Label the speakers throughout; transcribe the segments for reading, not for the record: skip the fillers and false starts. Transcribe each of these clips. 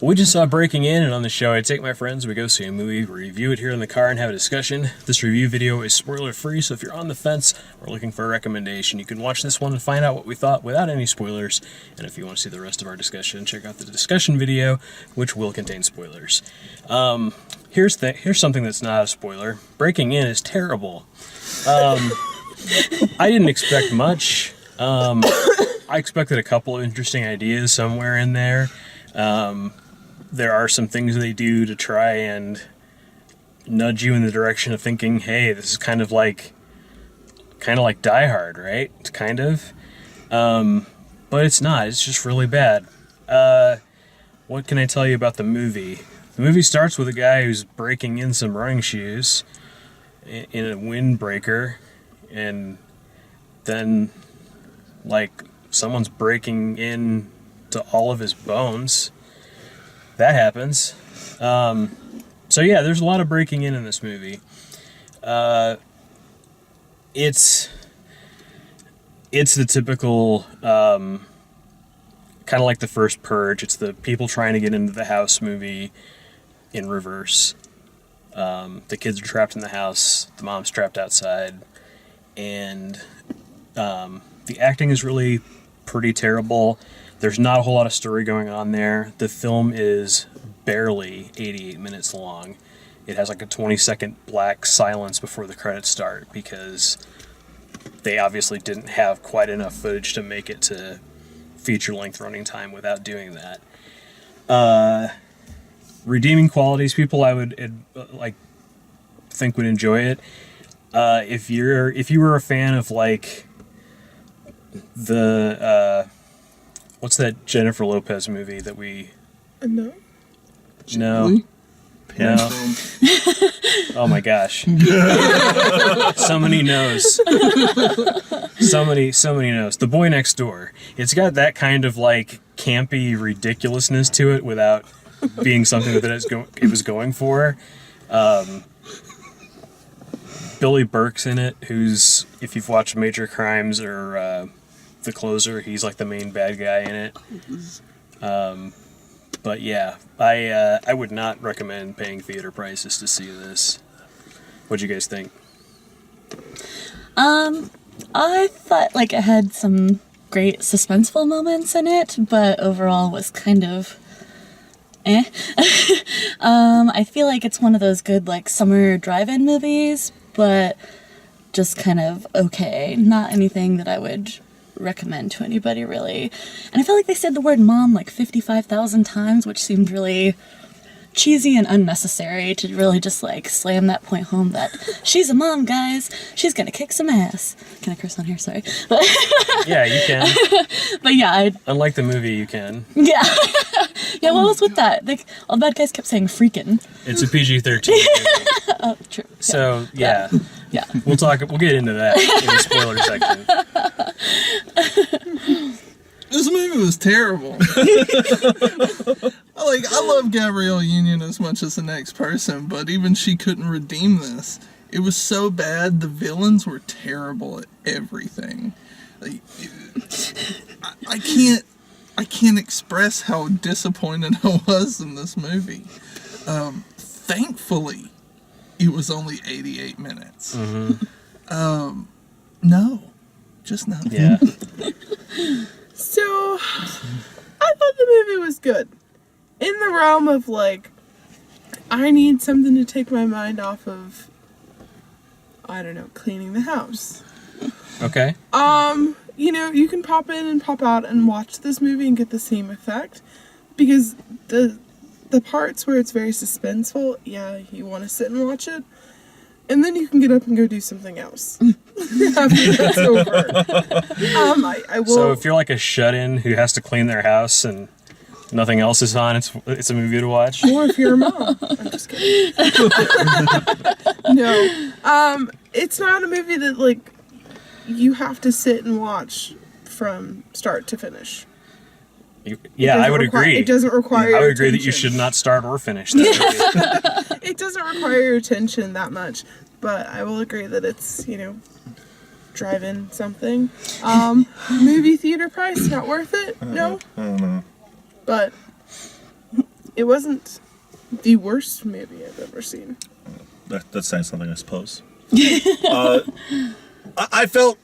Speaker 1: We just saw Breaking In, and on the show I take my friends, we go see a movie, review it here in the car, and have a discussion. This review video is spoiler-free, so if you're on the fence or looking for a recommendation, you can watch this one and find out what we thought without any spoilers. And if you want to see the rest of our discussion, check out the discussion video, which will contain spoilers. Here's something that's not a spoiler. Breaking In is terrible. I didn't expect much. I expected a couple of interesting ideas somewhere in there. There are some things they do to try and nudge you in the direction of thinking, hey, this is kind of like Die Hard, right? It's kind of. But it's not. It's just really bad. What can I tell you about the movie? The movie starts with a guy who's breaking in some running shoes in a windbreaker, and then, someone's breaking in to all of his bones. That happens. So yeah, there's a lot of breaking in this movie. It's the typical, kind of like the first Purge. It's the people trying to get into the house movie in reverse. The kids are trapped in the house, the mom's trapped outside, and the acting is really pretty terrible. There's not a whole lot of story going on there. The film is barely 88 minutes long. It has like a 20-second black silence before the credits start because they obviously didn't have quite enough footage to make it to feature-length running time without doing that. Redeeming qualities, people I would think would enjoy it. If you were a fan of the what's that Jennifer Lopez movie that we...
Speaker 2: No.
Speaker 1: No. No. Oh my gosh. Somebody knows. Somebody knows. The Boy Next Door. It's got that kind of campy ridiculousness to it without being something that it was going for. Billy Burke's in it, who's, if you've watched Major Crimes or The Closer, he's the main bad guy in it. But yeah, I would not recommend paying theater prices to see this. What'd you guys think?
Speaker 3: I thought it had some great suspenseful moments in it, but overall was kind of eh. I feel like it's one of those good summer drive-in movies, but just kind of okay. Not anything that I would recommend to anybody, really. And I feel like they said the word mom 55,000 times, which seemed really cheesy and unnecessary to really just slam that point home that she's a mom, guys. She's gonna kick some ass. Can I curse on here? Sorry.
Speaker 1: Yeah, you can.
Speaker 3: But yeah,
Speaker 1: unlike the movie, you can.
Speaker 3: Yeah. Yeah, what was with that? All the bad guys kept saying freaking.
Speaker 1: It's a PG-13.
Speaker 3: Oh, true.
Speaker 1: So, yeah.
Speaker 3: Yeah.
Speaker 1: We'll get into that in the spoiler section.
Speaker 2: This movie was terrible. I love Gabrielle Union as much as the next person, but even she couldn't redeem this. It was so bad. The villains were terrible at everything. I can't express how disappointed I was in this movie. Thankfully, it was only 88 minutes.
Speaker 1: Mm-hmm.
Speaker 2: No, just not.
Speaker 1: Yeah.
Speaker 4: So, I thought the movie was good. In the realm of I need something to take my mind off of, I don't know, cleaning the house.
Speaker 1: Okay.
Speaker 4: You can pop in and pop out and watch this movie and get the same effect. Because the parts where it's very suspenseful, yeah, you want to sit and watch it. And then you can get up and go do something else after that's over. I will.
Speaker 1: So if you're a shut-in who has to clean their house and nothing else is on, it's a movie to watch.
Speaker 4: Or if you're a mom. I'm just kidding. No. It's not a movie that you have to sit and watch from start to finish.
Speaker 1: Yeah, I would agree.
Speaker 4: It doesn't require
Speaker 1: I would agree
Speaker 4: attention.
Speaker 1: that you should not start or finish that movie.
Speaker 4: It doesn't require your attention that much, but I will agree that it's, drive-in something. Movie theater price, not worth it? No?
Speaker 2: I don't know.
Speaker 4: But it wasn't the worst movie I've ever seen.
Speaker 5: That's saying something, I suppose. I felt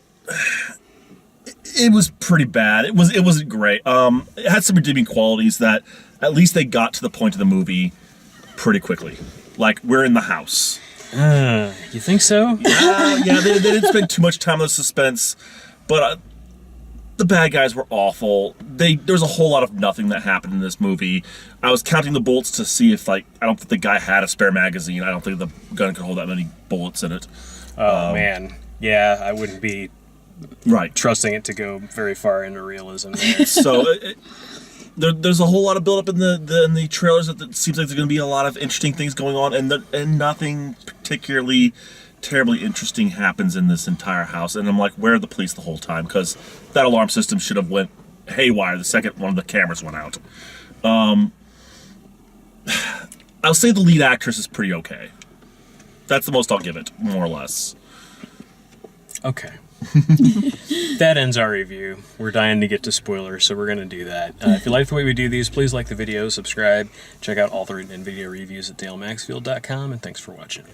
Speaker 5: it was pretty bad. It wasn't great. It had some redeeming qualities that at least they got to the point of the movie pretty quickly. Like, we're in the house.
Speaker 1: You think so?
Speaker 5: Yeah, they didn't spend too much time on the suspense, but the bad guys were awful. There was a whole lot of nothing that happened in this movie. I was counting the bullets to see if, like, I don't think the guy had a spare magazine. I don't think the gun could hold that many bullets in it.
Speaker 1: Oh, man. Yeah, I wouldn't be
Speaker 5: Right.
Speaker 1: trusting it to go very far into realism there.
Speaker 5: So there's a whole lot of build up in the trailers that it seems like there's going to be a lot of interesting things going on, and nothing particularly terribly interesting happens in this entire house. And I'm like, where are the police the whole time? Because that alarm system should have went haywire the second one of the cameras went out. I'll say the lead actress is pretty okay. That's the most I'll give it, more or less.
Speaker 1: Okay. That ends our review. We're dying to get to spoilers, so we're going to do that. If you like the way we do these, please like the video, subscribe, check out all the written and video reviews at dalemaxfield.com, and thanks for watching.